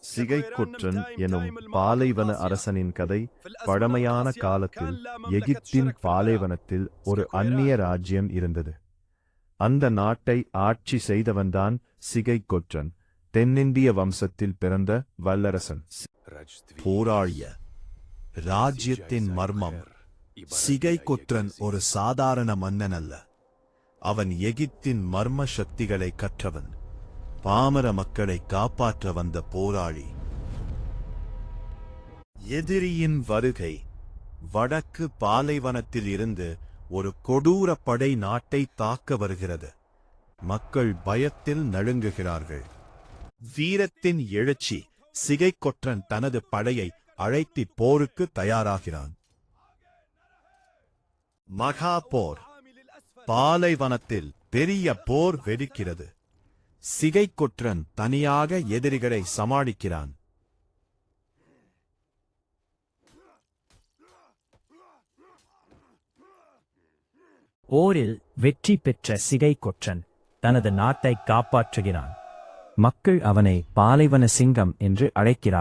சிகைக்கொற்றன் எனும் பாலைவன அரசனின் கதை பழமையான காலத்தில் எகிப்தின் பாலைவனத்தில் ஒரு அந்நிய ராஜ்யம் இருந்தது. அந்த நாட்டை ஆட்சி செய்தவன்தான் சிகைக்கொற்றன். தென்னிந்திய வம்சத்தில் பிறந்த வல்லரசன். போராளிய ராஜ்யத்தின் மர்மம். சிகைக்கொற்றன் ஒரு சாதாரண மன்னன் அல்ல. அவன் எகிப்தின் மர்ம சக்திகளை கற்றவன். பாமர மக்களை காப்பாற்ற வந்த போராளி. எதிரியின் வருகை. வடக்கு பாலைவனத்தில் இருந்து ஒரு கொடூர படை நாட்டை தாக்க வருகிறது. மக்கள் பயத்தில் நடுங்குகிறார்கள். வீரத்தின் எழுச்சி. சிகைக்கொற்றன் தனது படையை அழைத்து போருக்கு தயாராகிறான். மகா போர். பாலைவனத்தில் பெரிய போர் வெடிக்கிறது. சிகைக்கொற்றன் தனியாக எதிரிகளை சமாளிக்கிறான். போரில் வெற்றி பெற்ற சிகைக்கொற்றன் தனது நாட்டை காப்பாற்றுகிறான். மக்கள் அவனை பாலைவன சிங்கம் என்று அழைக்கிறார்.